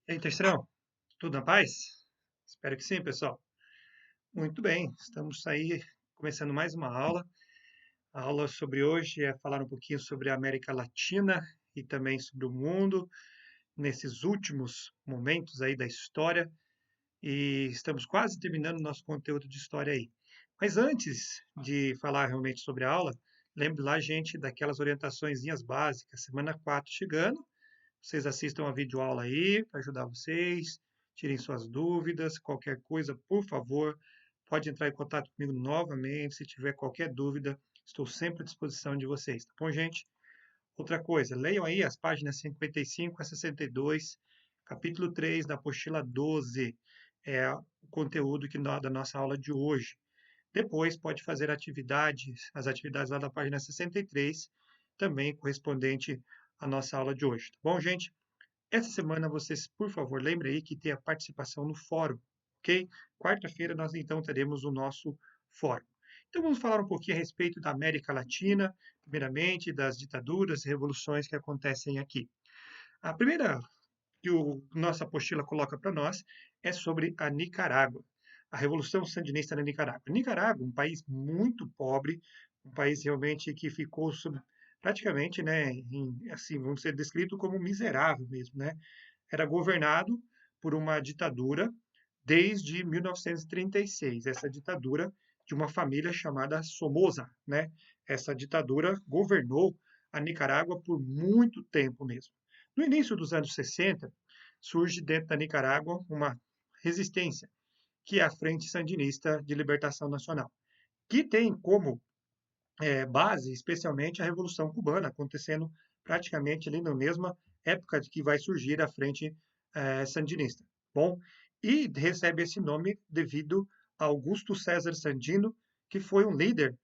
E aí, terceirão, tudo na paz? Espero que sim, pessoal. Muito bem, estamos aí começando mais uma aula. A aula sobre hoje é falar um pouquinho sobre a América Latina e também sobre o mundo nesses últimos momentos aí da história. E estamos quase terminando o nosso conteúdo de história aí. Mas antes de falar realmente sobre a aula, lembre lá, gente, daquelas orientaçõezinhas básicas. Semana 4 chegando. Vocês assistam a videoaula aí para ajudar vocês, tirem suas dúvidas, qualquer coisa, por favor, pode entrar em contato comigo novamente, se tiver qualquer dúvida, estou sempre à disposição de vocês, tá bom, gente? Outra coisa, leiam aí as páginas 55 a 62, capítulo 3 da apostila 12, é o conteúdo da nossa aula de hoje. Depois pode fazer as atividades lá da página 63, também correspondente à nossa aula de hoje, tá bom, gente? Essa semana vocês, por favor, lembrem aí que tem a participação no fórum, ok? Quarta-feira nós então teremos o nosso fórum. Então vamos falar um pouquinho a respeito da América Latina, primeiramente das ditaduras e revoluções que acontecem aqui. A primeira que nossa apostila coloca para nós é sobre a Nicarágua, a Revolução Sandinista na Nicarágua. Nicarágua, um país muito pobre, um país realmente que ficou praticamente, né, assim, vamos ser descrito como miserável mesmo, né? Era governado por uma ditadura desde 1936. Essa ditadura de uma família chamada Somoza, né? Essa ditadura governou a Nicarágua por muito tempo mesmo. No início dos anos 60, surge dentro da Nicarágua uma resistência, que é a Frente Sandinista de Libertação Nacional, que tem como base, especialmente, a Revolução Cubana, acontecendo praticamente ali na mesma época de que vai surgir a Frente Sandinista. Bom, e recebe esse nome devido a Augusto César Sandino, que foi um líder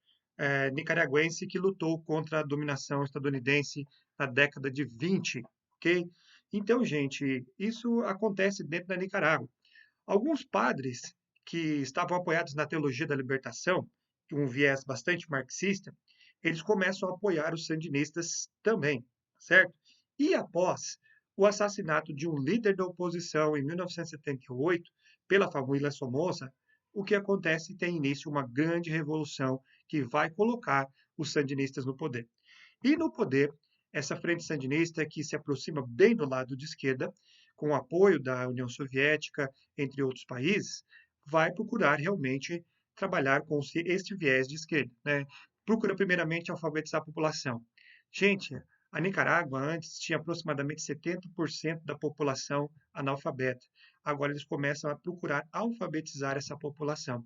nicaragüense que lutou contra a dominação estadunidense na década de 20, ok? Então, gente, isso acontece dentro da Nicarágua. Alguns padres que estavam apoiados na teologia da libertação, um viés bastante marxista, eles começam a apoiar os sandinistas também, certo? E após o assassinato de um líder da oposição em 1978 pela família Somoza, o que acontece? Tem início uma grande revolução que vai colocar os sandinistas no poder. E no poder, essa frente sandinista que se aproxima bem do lado de esquerda, com o apoio da União Soviética, entre outros países, vai procurar realmente trabalhar com este viés de esquerda, né? Procura primeiramente alfabetizar a população. Gente, a Nicarágua antes tinha aproximadamente 70% da população analfabeta. Agora eles começam a procurar alfabetizar essa população.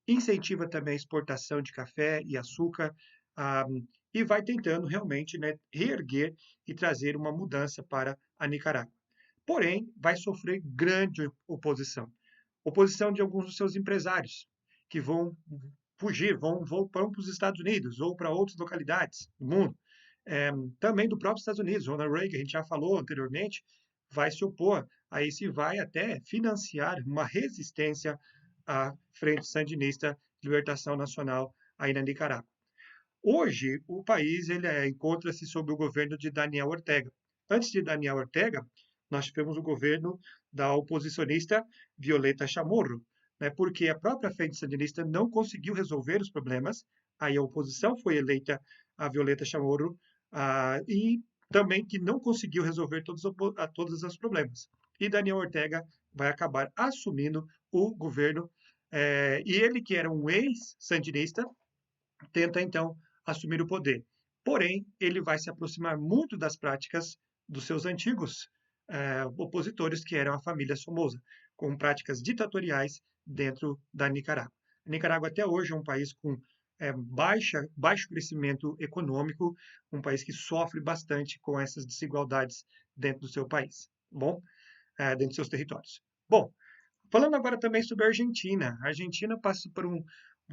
Incentiva também a exportação de café e açúcar, ah, e vai tentando realmente, né, reerguer e trazer uma mudança para a Nicarágua. Porém, vai sofrer grande oposição. Oposição de alguns dos seus empresários, que vão fugir, vão para os Estados Unidos ou para outras localidades do mundo. Também do próprio Estados Unidos, Ronald Reagan, a gente já falou anteriormente, vai se opor a isso e vai até financiar uma resistência à Frente Sandinista de Libertação Nacional aí na Nicarágua. Hoje, o país encontra-se sob o governo de Daniel Ortega. Antes de Daniel Ortega, nós tivemos o governo da oposicionista Violeta Chamorro, né, porque a própria Frente Sandinista não conseguiu resolver os problemas, aí a oposição foi eleita a Violeta Chamorro, e também que não conseguiu resolver todos os problemas. E Daniel Ortega vai acabar assumindo o governo, e ele, que era um ex-sandinista, tenta então assumir o poder. Porém, ele vai se aproximar muito das práticas dos seus antigos opositores, que eram a família Somoza, com práticas ditatoriais dentro da Nicarágua. A Nicarágua até hoje é um país com baixo crescimento econômico, um país que sofre bastante com essas desigualdades dentro do seu país, bom, dentro dos seus territórios. Bom, falando agora também sobre a Argentina. A Argentina passa por um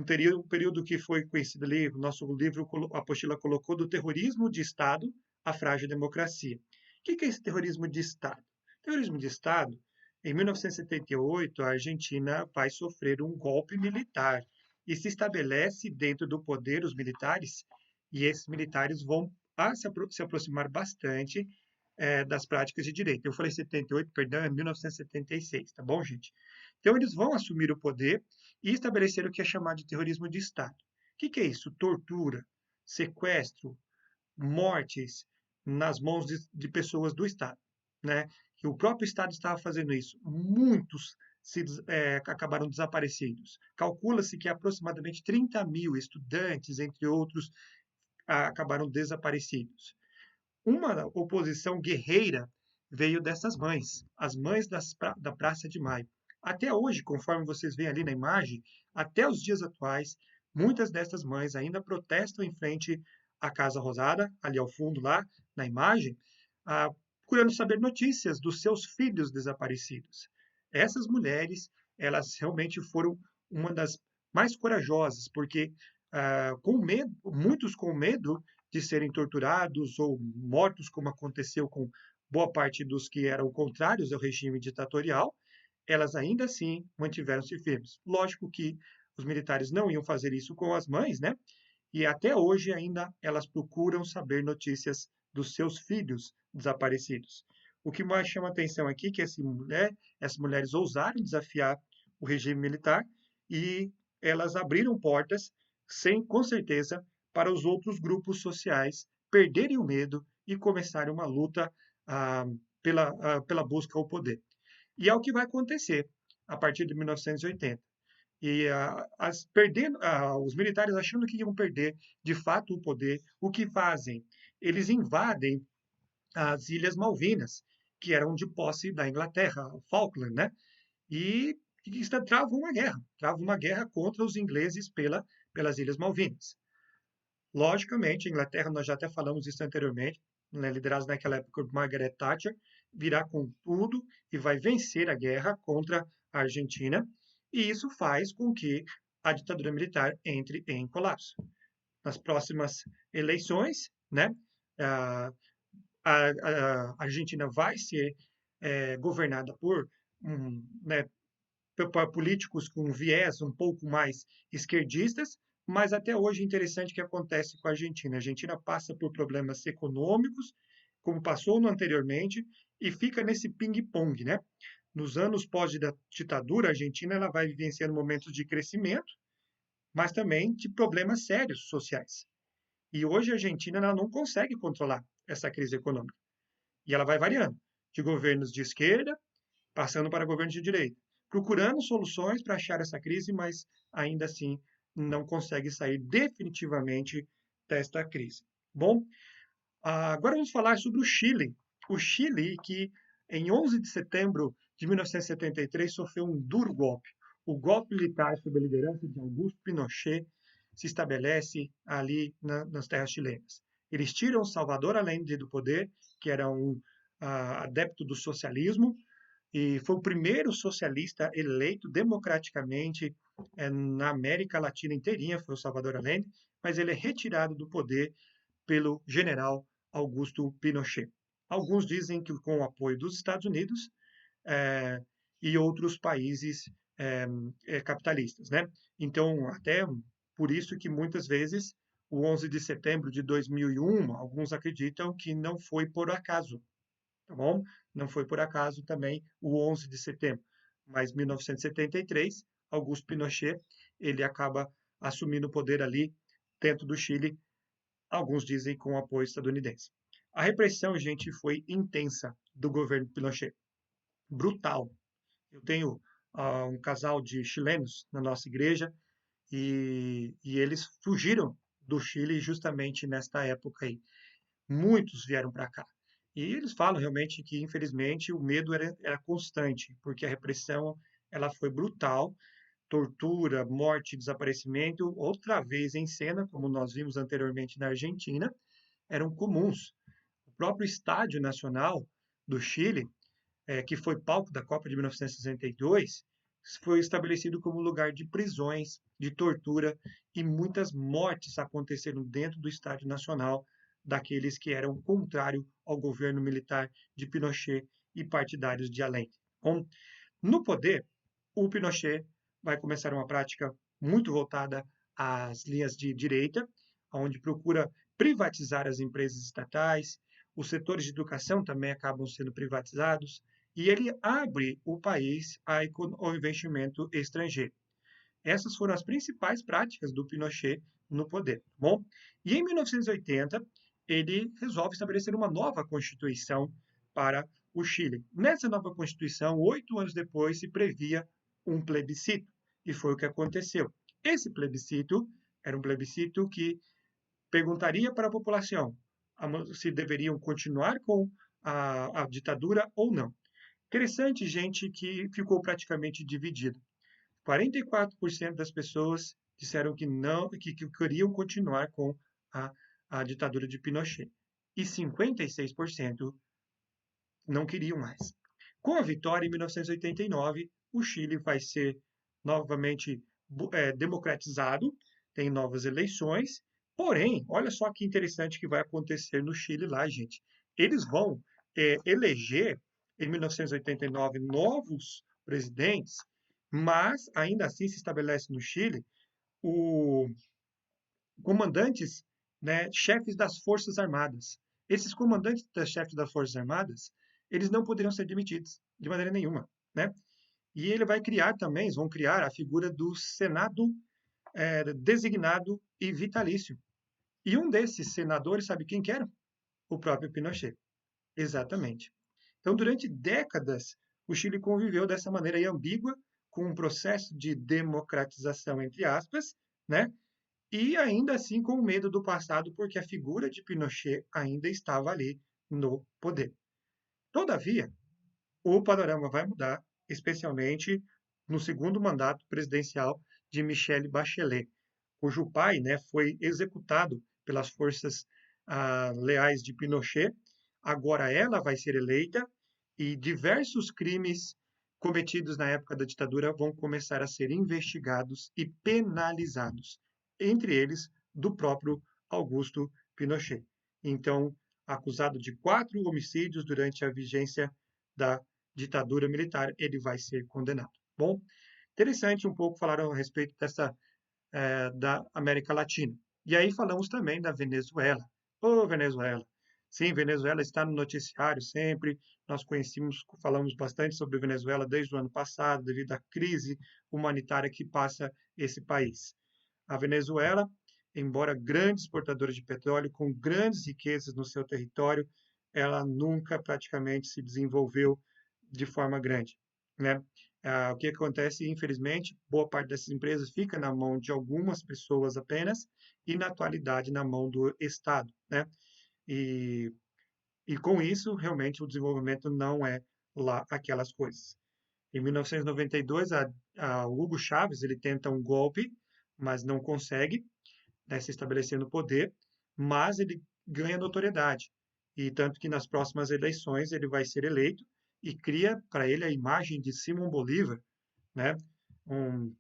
período que foi conhecido ali, o nosso livro, a apostila colocou, do terrorismo de Estado à frágil democracia. O que é esse terrorismo de Estado? Terrorismo de Estado, em 1978, a Argentina vai sofrer um golpe militar e se estabelece dentro do poder os militares, e esses militares vão se aproximar bastante das práticas de direito. Eu falei 78, perdão, é 1976, tá bom, gente? Então, eles vão assumir o poder e estabelecer o que é chamado de terrorismo de Estado. O que é isso? Tortura, sequestro, mortes nas mãos de pessoas do Estado, né? Que o próprio Estado estava fazendo isso. Muitos acabaram desaparecidos. Calcula-se que aproximadamente 30 mil estudantes, entre outros, acabaram desaparecidos. Uma oposição guerreira veio dessas mães, as mães da Praça de Maio. Até hoje, conforme vocês veem ali na imagem, até os dias atuais, muitas dessas mães ainda protestam em frente à Casa Rosada, ali ao fundo lá na imagem, procurando saber notícias dos seus filhos desaparecidos. Essas mulheres, elas realmente foram uma das mais corajosas, porque com medo, muitos com medo de serem torturados ou mortos, como aconteceu com boa parte dos que eram contrários ao regime ditatorial, elas ainda assim mantiveram-se firmes. Lógico que os militares não iam fazer isso com as mães, né? E até hoje ainda elas procuram saber notícias dos seus filhos desaparecidos. O que mais chama atenção aqui é que essas mulheres ousaram desafiar o regime militar e elas abriram portas, sem, com certeza, para os outros grupos sociais perderem o medo e começarem uma luta pela busca ao poder. E é o que vai acontecer a partir de 1980. E os militares achando que iam perder de fato o poder, o que fazem? Eles invadem as Ilhas Malvinas, que eram de posse da Inglaterra, Falkland, né? E travam uma guerra contra os ingleses pelas Ilhas Malvinas. Logicamente, a Inglaterra, nós já até falamos isso anteriormente, né, liderados naquela época por Margaret Thatcher, virá com tudo e vai vencer a guerra contra a Argentina, e isso faz com que a ditadura militar entre em colapso. Nas próximas eleições, né, a, a Argentina vai ser governada né, por políticos com viés um pouco mais esquerdistas, mas até hoje é interessante o que acontece com a Argentina. A Argentina passa por problemas econômicos, como passou no anteriormente, e fica nesse ping-pong, né? Nos anos pós-ditadura, a Argentina ela vai vivenciando momentos de crescimento, mas também de problemas sérios sociais. E hoje a Argentina ela não consegue controlar essa crise econômica. E ela vai variando, de governos de esquerda, passando para governos de direita, procurando soluções para achar essa crise, mas ainda assim não consegue sair definitivamente desta crise. Bom, agora vamos falar sobre o Chile. O Chile, que em 11 de setembro de 1973 sofreu um duro golpe. O golpe militar sob a liderança de Augusto Pinochet se estabelece ali nas terras chilenas. Eles tiram Salvador Allende do poder, que era um adepto do socialismo, e foi o primeiro socialista eleito democraticamente na América Latina inteirinha, foi o Salvador Allende, mas ele é retirado do poder pelo general Augusto Pinochet. Alguns dizem que com o apoio dos Estados Unidos e outros países capitalistas, né? Então, até por isso que muitas vezes o 11 de setembro de 2001, alguns acreditam que não foi por acaso, tá bom? Não foi por acaso também o 11 de setembro, mas 1973, Augusto Pinochet, ele acaba assumindo o poder ali dentro do Chile, alguns dizem com apoio estadunidense. A repressão, gente, foi intensa do governo Pinochet, brutal. Eu tenho um casal de chilenos na nossa igreja e eles fugiram do Chile justamente nesta época aí. Muitos vieram para cá. E eles falam realmente que, infelizmente, o medo era constante, porque a repressão ela foi brutal, tortura, morte, desaparecimento, outra vez em cena, como nós vimos anteriormente na Argentina, eram comuns. O próprio Estádio Nacional do Chile, que foi palco da Copa de 1962, foi estabelecido como lugar de prisões, de tortura, e muitas mortes aconteceram dentro do Estádio Nacional daqueles que eram contrários ao governo militar de Pinochet e partidários de Allende. Bom, no poder, o Pinochet vai começar uma prática muito voltada às linhas de direita, onde procura privatizar as empresas estatais, os setores de educação também acabam sendo privatizados, e ele abre o país ao investimento estrangeiro. Essas foram as principais práticas do Pinochet no poder, tá bom? E em 1980, ele resolve estabelecer uma nova constituição para o Chile. Nessa nova constituição, 8 anos depois, se previa um plebiscito, e foi o que aconteceu. Esse plebiscito era um plebiscito que perguntaria para a população se deveriam continuar com a ditadura ou não. Interessante, gente, que ficou praticamente dividido. 44% das pessoas disseram que não, que queriam continuar com a, a ditadura de Pinochet. E 56% não queriam mais. Com a vitória em 1989, o Chile vai ser novamente democratizado, tem novas eleições, porém, olha só que interessante que vai acontecer no Chile lá, gente. Eles vão eleger, em 1989, novos presidentes, mas ainda assim se estabelece no Chile o comandantes, né, chefes das Forças Armadas. Esses comandantes das chefes das Forças Armadas, eles não poderiam ser demitidos de maneira nenhuma, né? E ele vai criar também, eles vão criar a figura do Senado designado e vitalício. E um desses senadores, sabe quem que era? O próprio Pinochet. Exatamente. Então, durante décadas, o Chile conviveu dessa maneira aí ambígua, com um processo de democratização, entre aspas, né? E ainda assim com medo do passado, porque a figura de Pinochet ainda estava ali no poder. Todavia, o panorama vai mudar, especialmente no segundo mandato presidencial de Michelle Bachelet, cujo pai, né, foi executado pelas forças leais de Pinochet. Agora ela vai ser eleita e diversos crimes cometidos na época da ditadura vão começar a ser investigados e penalizados, entre eles do próprio Augusto Pinochet. Então, acusado de 4 homicídios durante a vigência da ditadura militar, ele vai ser condenado. Bom, interessante um pouco falar a respeito da América Latina. E aí falamos também da Venezuela. Ô, Venezuela! Sim, Venezuela está no noticiário sempre. Nós falamos bastante sobre Venezuela desde o ano passado, devido à crise humanitária que passa esse país. A Venezuela, embora grande exportadora de petróleo, com grandes riquezas no seu território, ela nunca praticamente se desenvolveu de forma grande, né? O que acontece, infelizmente, boa parte dessas empresas fica na mão de algumas pessoas apenas e, na atualidade, na mão do Estado, né? E, e com isso, realmente, o desenvolvimento não é lá aquelas coisas. Em 1992, o Hugo Chávez ele tenta um golpe, mas não consegue, né, se estabelecer no poder, mas ele ganha notoriedade. E tanto que nas próximas eleições ele vai ser eleito e cria para ele a imagem de Simão Bolívar, né, um,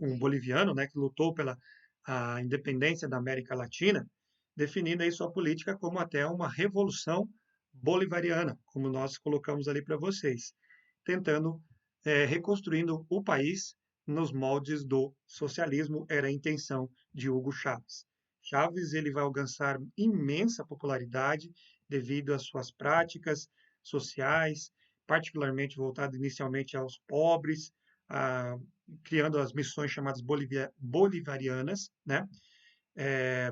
um boliviano, né, que lutou pela a independência da América Latina, definindo aí sua política como até uma revolução bolivariana, como nós colocamos ali para vocês, tentando reconstruindo o país nos moldes do socialismo, era a intenção de Hugo Chávez. Chávez ele vai alcançar imensa popularidade devido às suas práticas sociais, particularmente voltado inicialmente aos pobres, a, criando as missões chamadas bolivarianas, né? É,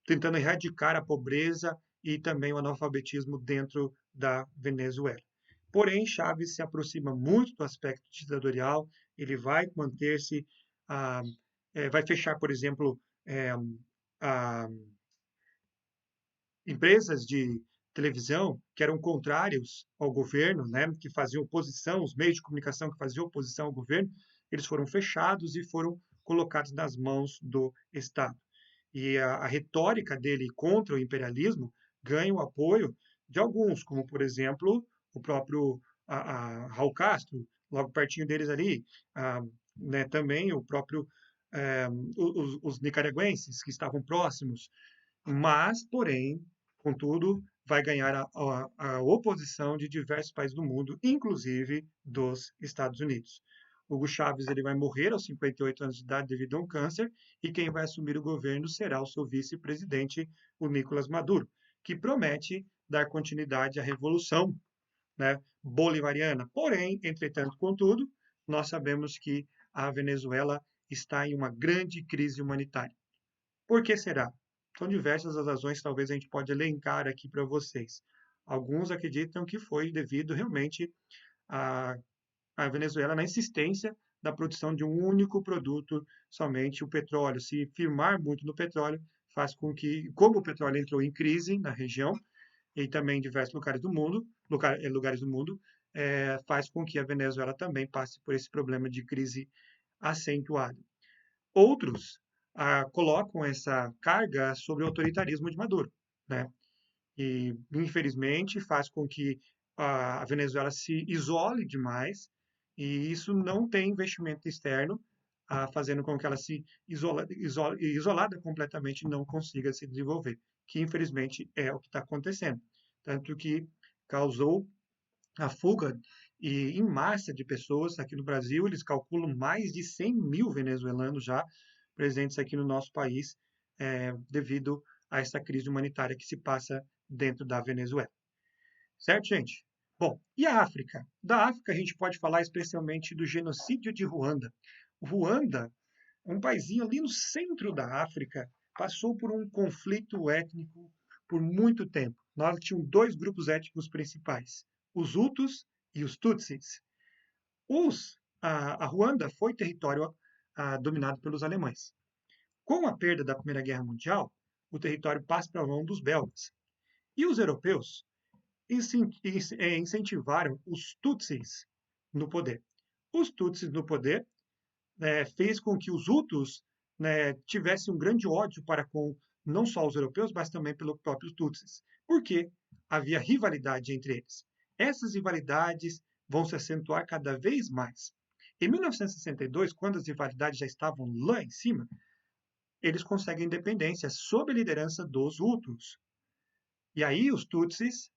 tentando erradicar a pobreza e também o analfabetismo dentro da Venezuela. Porém, Chávez se aproxima muito do aspecto ditatorial, ele vai manter-se, vai fechar, por exemplo, empresas de televisão que eram contrários ao governo, né, que faziam oposição, os meios de comunicação que faziam oposição ao governo, eles foram fechados e foram colocados nas mãos do Estado. E a retórica dele contra o imperialismo ganha o apoio de alguns, como, por exemplo, o próprio Raul Castro, logo pertinho deles ali, né, também o próprio os nicaragüenses que estavam próximos, mas, porém, contudo, vai ganhar a oposição de diversos países do mundo, inclusive dos Estados Unidos. Hugo Chávez ele vai morrer aos 58 anos de idade devido a um câncer, e quem vai assumir o governo será o seu vice-presidente, o Nicolás Maduro, que promete dar continuidade à revolução, né, bolivariana. Porém, entretanto, contudo, nós sabemos que a Venezuela está em uma grande crise humanitária. Por que será? São diversas as razões, talvez a gente pode elencar aqui para vocês. Alguns acreditam que foi devido realmente à Venezuela na insistência da produção de um único produto, somente o petróleo. Se firmar muito no petróleo, faz com que, como o petróleo entrou em crise na região, e também em diversos lugares do mundo, faz com que a Venezuela também passe por esse problema de crise acentuado. Outros colocam essa carga sobre o autoritarismo de Maduro, né? E, infelizmente, faz com que a Venezuela se isole demais, e isso não tem investimento externo, fazendo com que ela se isolada completamente não consiga se desenvolver, que infelizmente é o que está acontecendo. Tanto que causou a fuga em massa de pessoas aqui no Brasil. Eles calculam mais de 100 mil venezuelanos já presentes aqui no nosso país, devido a essa crise humanitária que se passa dentro da Venezuela. Certo, gente? Bom, e a África? Da África a gente pode falar especialmente do genocídio de Ruanda. Ruanda, um paísinho ali no centro da África, passou por um conflito étnico por muito tempo. Nós tínhamos dois grupos étnicos principais, os Hutus e os Tutsis. A Ruanda foi território dominado pelos alemães. Com a perda da Primeira Guerra Mundial, o território passa para a mão dos belgas. E os europeus incentivaram os Tutsis no poder. Os Tutsis no poder fez com que os Hutus, né, tivessem um grande ódio para com não só os europeus, mas também pelos próprios Tutsis, porque havia rivalidade entre eles. Essas rivalidades vão se acentuar cada vez mais. Em 1962, quando as rivalidades já estavam lá em cima, eles conseguem independência sob a liderança dos Hutus. E aí os Tutsis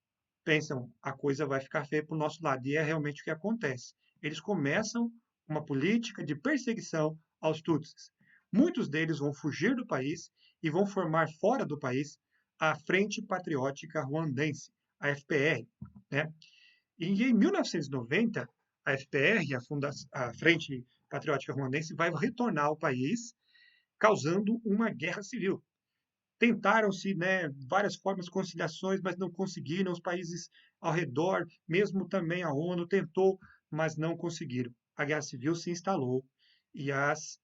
pensam, a coisa vai ficar feia para o nosso lado, e é realmente o que acontece. Eles começam uma política de perseguição aos Tutsis. Muitos deles vão fugir do país e vão formar fora do país a Frente Patriótica Ruandense, a FPR, né? E em 1990, a FPR, a Frente Patriótica Ruandense, vai retornar ao país, causando uma guerra civil. Tentaram-se, né, várias formas de conciliações, mas não conseguiram. Os países ao redor, mesmo também a ONU, tentou, mas não conseguiram. A guerra civil se instalou e as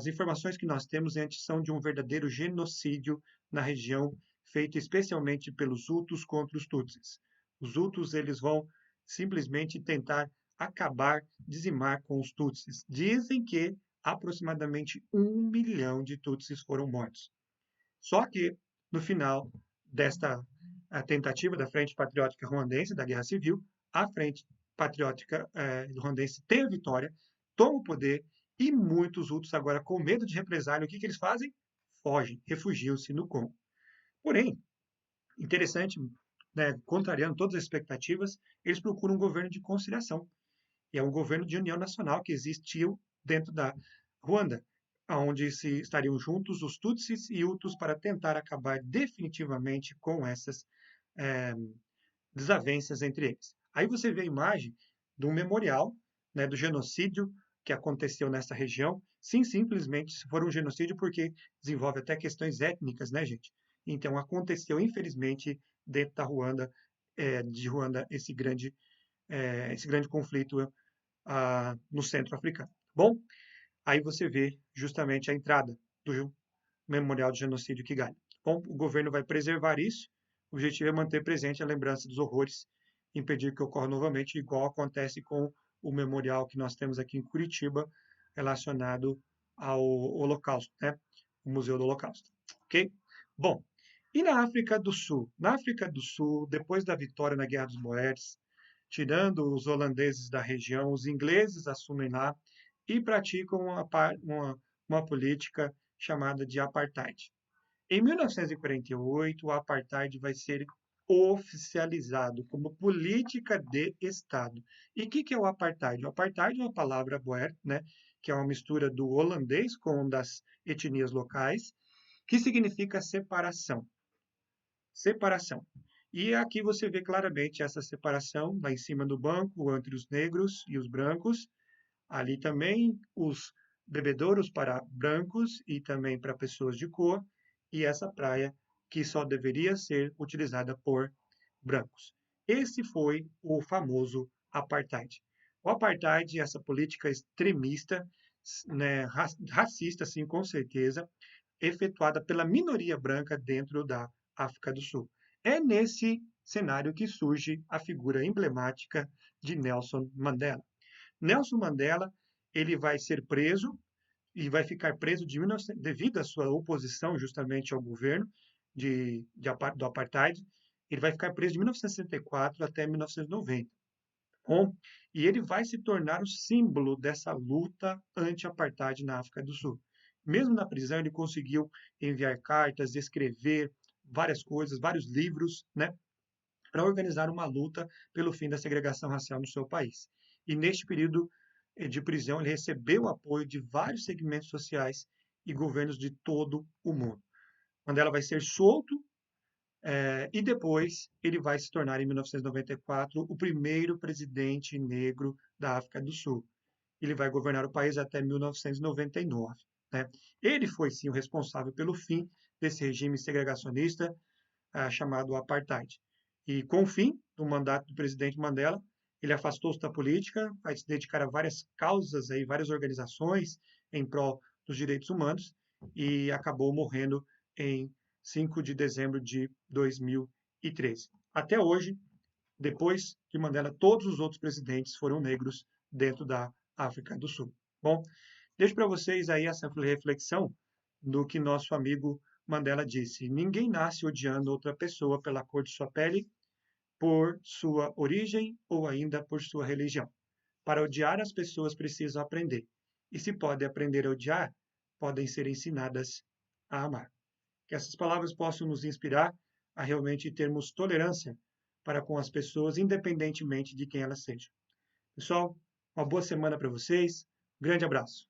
informações que nós temos antes são de um verdadeiro genocídio na região, feito especialmente pelos Hutus contra os Tutsis. Os Hutus eles vão simplesmente tentar acabar, dizimar com os Tutsis. Dizem que aproximadamente 1 milhão de Tutsis foram mortos. Só que, no final desta tentativa da Frente Patriótica Ruandense, da Guerra Civil, a Frente Patriótica Ruandense tem a vitória, toma o poder, e muitos Hutus agora, com medo de represália, o que eles fazem? Fogem, refugiam-se no Congo. Porém, interessante, né, contrariando todas as expectativas, eles procuram um governo de conciliação. E é um governo de união nacional que existiu dentro da Ruanda, onde se estariam juntos os Tutsis e Hutus para tentar acabar definitivamente com essas desavenças entre eles. Aí você vê a imagem de um memorial, né, do genocídio que aconteceu nessa região. Sim, simplesmente se for um genocídio porque desenvolve até questões étnicas, né, gente? Então aconteceu, infelizmente, dentro da Ruanda, de Ruanda, esse grande conflito no centro africano. Bom, aí você vê justamente a entrada do Memorial de Genocídio Kigali. Bom, o governo vai preservar isso, o objetivo é manter presente a lembrança dos horrores, impedir que ocorra novamente, igual acontece com o memorial que nós temos aqui em Curitiba, relacionado ao Holocausto, né? O Museu do Holocausto, ok? Bom, e na África do Sul? Na África do Sul, depois da vitória na Guerra dos Boeres, tirando os holandeses da região, os ingleses assumem lá e praticam uma política chamada de apartheid. Em 1948, o apartheid vai ser oficializado como política de Estado. E o que é o apartheid? O apartheid é uma palavra boer, né, que é uma mistura do holandês com das etnias locais, que significa separação. separação. E aqui você vê claramente essa separação lá em cima do banco entre os negros e os brancos. Ali também os bebedouros para brancos e também para pessoas de cor, e essa praia que só deveria ser utilizada por brancos. Esse foi o famoso apartheid. O apartheid, essa política extremista, né, racista, sim, com certeza, efetuada pela minoria branca dentro da África do Sul. É nesse cenário que surge a figura emblemática de Nelson Mandela. Nelson Mandela, ele vai ser preso e vai ficar preso devido à sua oposição justamente ao governo do apartheid. Ele vai ficar preso de 1964 até 1990. Bom, e ele vai se tornar o símbolo dessa luta anti-apartheid na África do Sul. Mesmo na prisão, ele conseguiu enviar cartas, escrever várias coisas, vários livros, né, para organizar uma luta pelo fim da segregação racial no seu país. E neste período de prisão, ele recebeu o apoio de vários segmentos sociais e governos de todo o mundo. Mandela vai ser solto e depois ele vai se tornar, em 1994, o primeiro presidente negro da África do Sul. Ele vai governar o país até 1999. Né? Ele foi, sim, o responsável pelo fim desse regime segregacionista chamado apartheid. E com o fim do mandato do presidente Mandela, ele afastou-se da política, vai se dedicar a várias causas, aí, várias organizações em prol dos direitos humanos e acabou morrendo em 5 de dezembro de 2013. Até hoje, depois de Mandela, todos os outros presidentes foram negros dentro da África do Sul. Bom, deixo para vocês aí essa reflexão do que nosso amigo Mandela disse: ninguém nasce odiando outra pessoa pela cor de sua pele, por sua origem ou ainda por sua religião. Para odiar, as pessoas precisam aprender. E se podem aprender a odiar, podem ser ensinadas a amar. Que essas palavras possam nos inspirar a realmente termos tolerância para com as pessoas, independentemente de quem elas sejam. Pessoal, uma boa semana para vocês. Grande abraço.